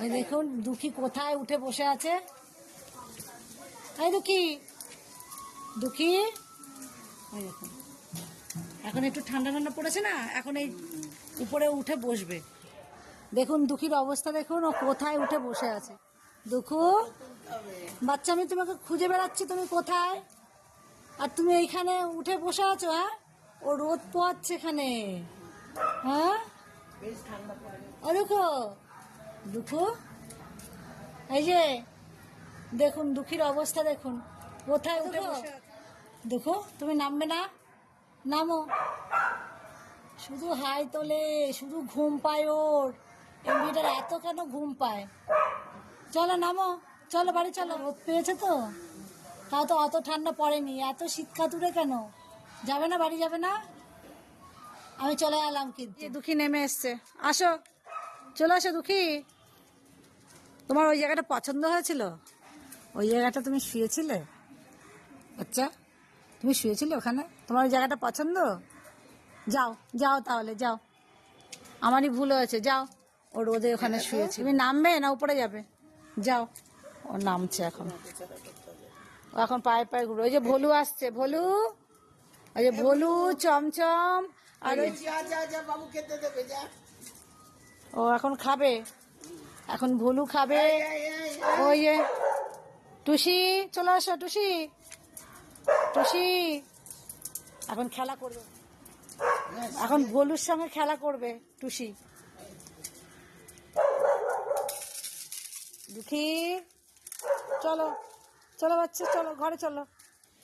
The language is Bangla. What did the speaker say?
ওই দেখুন দুঃখী কোথায় উঠে বসে আছে। এই দুঃখী, দুঃখী, ওই দেখুন এখন একটু ঠান্ডা ঠান্ডা পড়েছে না, এখন এই উপরে উঠে বসবে। দেখুন দুঃখীর অবস্থা দেখুন, ও কোথায় উঠে বসে আছে। দুঃখু বাচ্চা, আমি তোমাকে খুঁজে বেড়াচ্ছি, তুমি কোথায়? আর তুমি এইখানে উঠে বসে আছো? হ্যাঁ, ও রোদ পোয়াচ্ছে এখানে। হ্যাঁ, ও দেখো দুঃখু, এই যে দেখুন দুঃখীর অবস্থা দেখুন, কোথায় উঠে বসে আছে। দেখো তুমি নামবে না? নামো। শুধু হাই তোলে, শুধু ঘুম পায় ওর। এমবিটার এত কেন ঘুম পায়? চলো নামো, চলো বাড়ি চলো। রোদ পেয়েছে তো, তাও তো অত ঠান্ডা পড়েনি, এত শীত কাতুরে কেন? যাবে না, বাড়ি যাবে না? আমি চলে এলাম, কিন্তু দুঃখী নেমে এসছে। আসো, চলে আসো দুঃখী। তোমার ওই জায়গাটা পছন্দ হয়েছিল? ওই জায়গাটা তুমি শুয়েছিলে? আচ্ছা, তুমি শুয়েছিলে ওখানে? তোমার ওই জায়গাটা পছন্দ? যাও যাও, তাহলে যাও, আমারই ভুল হয়েছে, যাও। ও রোদে ওখানে শুয়েছে। তুমি নামবে না উপরে যাবে? যাও। ও নামছে এখন, ও এখন পায়ে পায়ে ঘুরবে। ওই যে ভোলু আসছে, ভোলু, ওই যে ভোলু, চমচম, আর ও এখন খাবে, এখন ভোলু খাবে। ওই যে টুসি, চলে আসো টুসি, টুসি এখন খেলা করবে, এখন ভোলুর সঙ্গে খেলা করবে টুসি। দুঃখী, চলো চলো বাচ্চা, চলো ঘরে চলো।